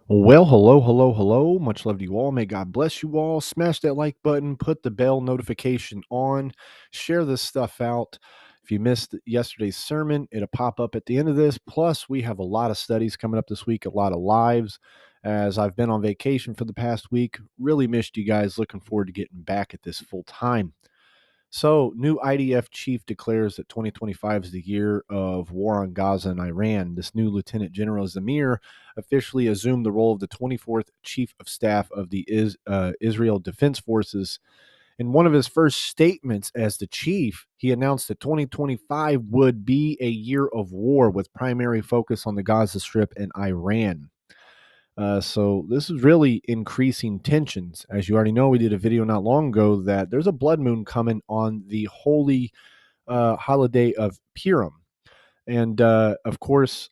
Well, hello, hello, hello. Much love to you all. May God bless you all. Smash that like button, put the bell notification on, share this stuff out. If you missed yesterday's sermon, it'll pop up at the end of this. Plus, we have a lot of studies coming up this week, a lot of lives. As I've been on vacation for the past week, really missed you guys. Looking forward to getting back at this full time. So, new IDF chief declares that 2025 is the year of war on Gaza and Iran. This new Lieutenant General Zamir officially assumed the role of the 24th Chief of Staff of the Israel Defense Forces. In one of his first statements as the chief, he announced that 2025 would be a year of war with primary focus on the Gaza Strip and Iran. So this is really increasing tensions. As you already know, we did a video not long ago that there's a blood moon coming on the holy holiday of Purim. And of course,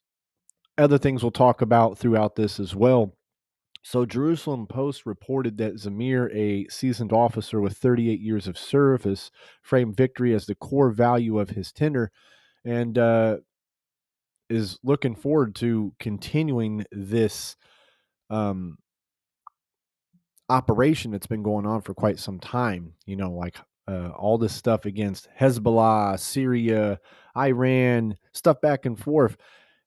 other things we'll talk about throughout this as well. So, Jerusalem Post reported that Zamir, a seasoned officer with 38 years of service, framed victory as the core value of his tenure and is looking forward to continuing this um, operation that's been going on for quite some time. Like all this stuff against Hezbollah, Syria, Iran, stuff back and forth.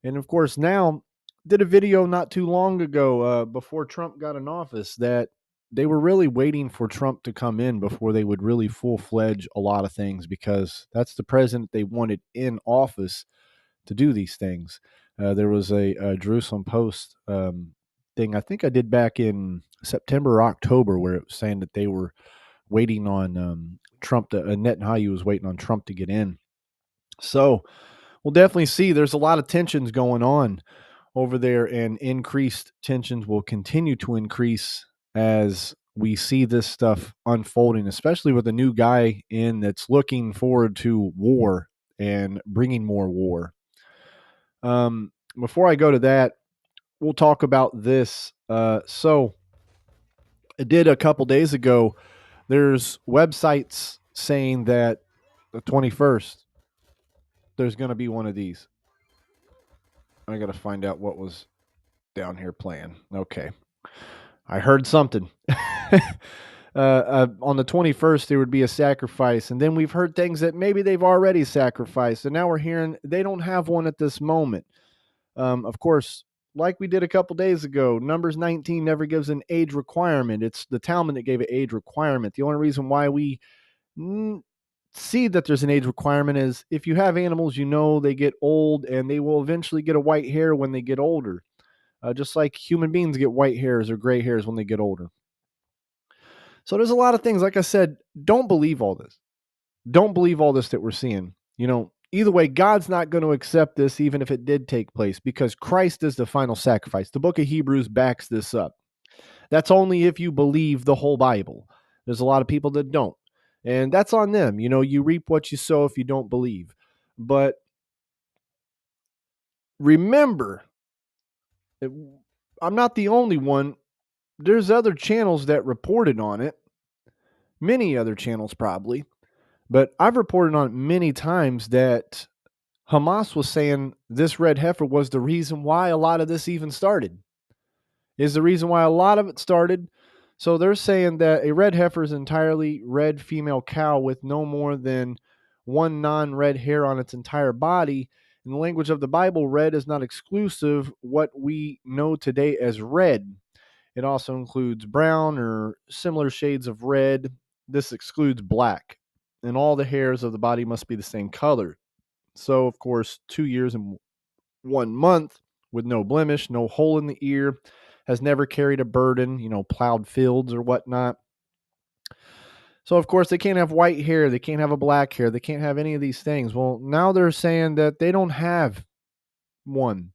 And of course, now did a video not too long ago before Trump got in office that they were really waiting for Trump to come in before they would really full fledged a lot of things because that's the president they wanted in office to do these things. There was a Jerusalem Post thing I think I did back in September or October where it was saying that they were waiting on Trump to Netanyahu was waiting on Trump to get in. So we'll definitely see. There's a lot of tensions going on over there, and increased tensions will continue to increase as we see this stuff unfolding, especially with a new guy in that's looking forward to war and bringing more war. Before I go to that, we'll talk about this. So I did a couple days ago. There's websites saying that the 21st there's going to be one of these. I got to find out what was down here playing. Okay, I heard something. On the 21st, there would be a sacrifice. And then we've heard things that maybe they've already sacrificed. And now we're hearing they don't have one at this moment. Of course, like we did a couple days ago, Numbers 19 never gives an age requirement. It's the Talmud that gave an age requirement. The only reason why we see that there's an age requirement is if you have animals, they get old and they will eventually get a white hair when they get older. Just like human beings get white hairs or gray hairs when they get older. So there's a lot of things. Like I said, don't believe all this. Don't believe all this that we're seeing. Either way, God's not going to accept this, even if it did take place, because Christ is the final sacrifice. The book of Hebrews backs this up. That's only if you believe the whole Bible. There's a lot of people that don't. And that's on them. You reap what you sow if you don't believe. But remember, I'm not the only one. There's other channels that reported on it, many other channels probably. But I've reported on it many times that Hamas was saying this red heifer was the reason why a lot of this even started, is the reason why a lot of it started. So they're saying that a red heifer is an entirely red female cow with no more than one non-red hair on its entire body. In the language of the Bible, red is not exclusive what we know today as red. It also includes brown or similar shades of red. This excludes black. And all the hairs of the body must be the same color. So, of course, 2 years and 1 month with no blemish, no hole in the ear, has never carried a burden, plowed fields or whatnot. So, of course, they can't have white hair. They can't have a black hair. They can't have any of these things. Well, now they're saying that they don't have one.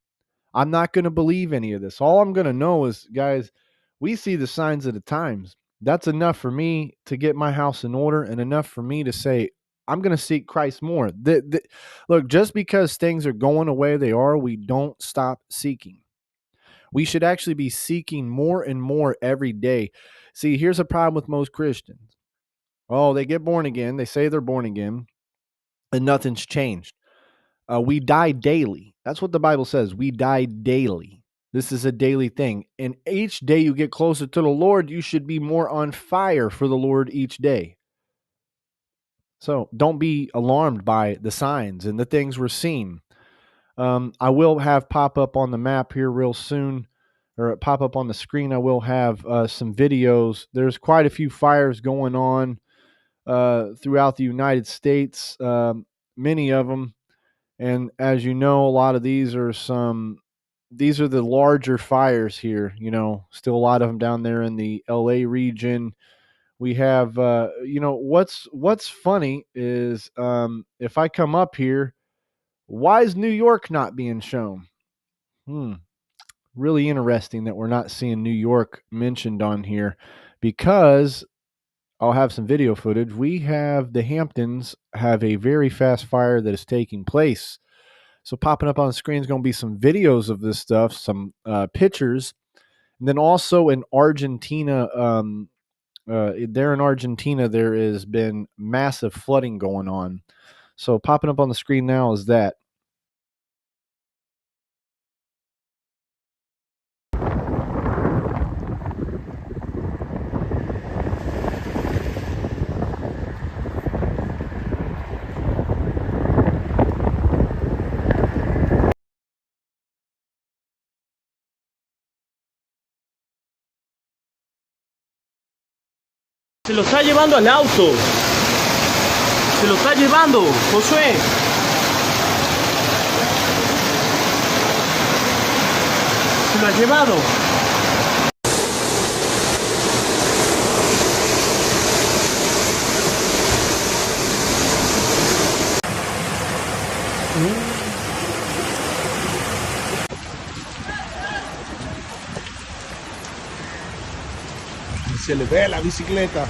I'm not going to believe any of this. All I'm going to know is, guys, we see the signs of the times. That's enough for me to get my house in order and enough for me to say, I'm going to seek Christ more. Look, just because things are going away, they are, we don't stop seeking. We should actually be seeking more and more every day. See, here's a problem with most Christians. Oh, they get born again. They say they're born again, and nothing's changed. We die daily. That's what the Bible says. We die daily. This is a daily thing. And each day you get closer to the Lord, you should be more on fire for the Lord each day. So don't be alarmed by the signs and the things we're seeing. I will have pop up on the map here real soon, or pop up on the screen. I will have some videos. There's quite a few fires going on throughout the United States, many of them. And as you know, a lot of these are the larger fires here. Still a lot of them down there in the LA region. We have, what's funny is if I come up here, why is New York not being shown? Really interesting that we're not seeing New York mentioned on here, because I'll have some video footage. We have the Hamptons have a very fast fire that is taking place. So popping up on the screen is going to be some videos of this stuff, some pictures, and then also in Argentina. There in Argentina, there has been massive flooding going on. So popping up on the screen now is that. Se lo está llevando al auto. Se lo está llevando, Josué. Se lo ha llevado. Se le ve la bicicleta.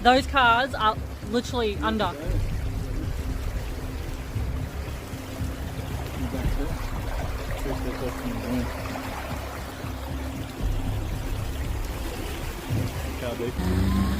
Those cars are literally under. Cowboy.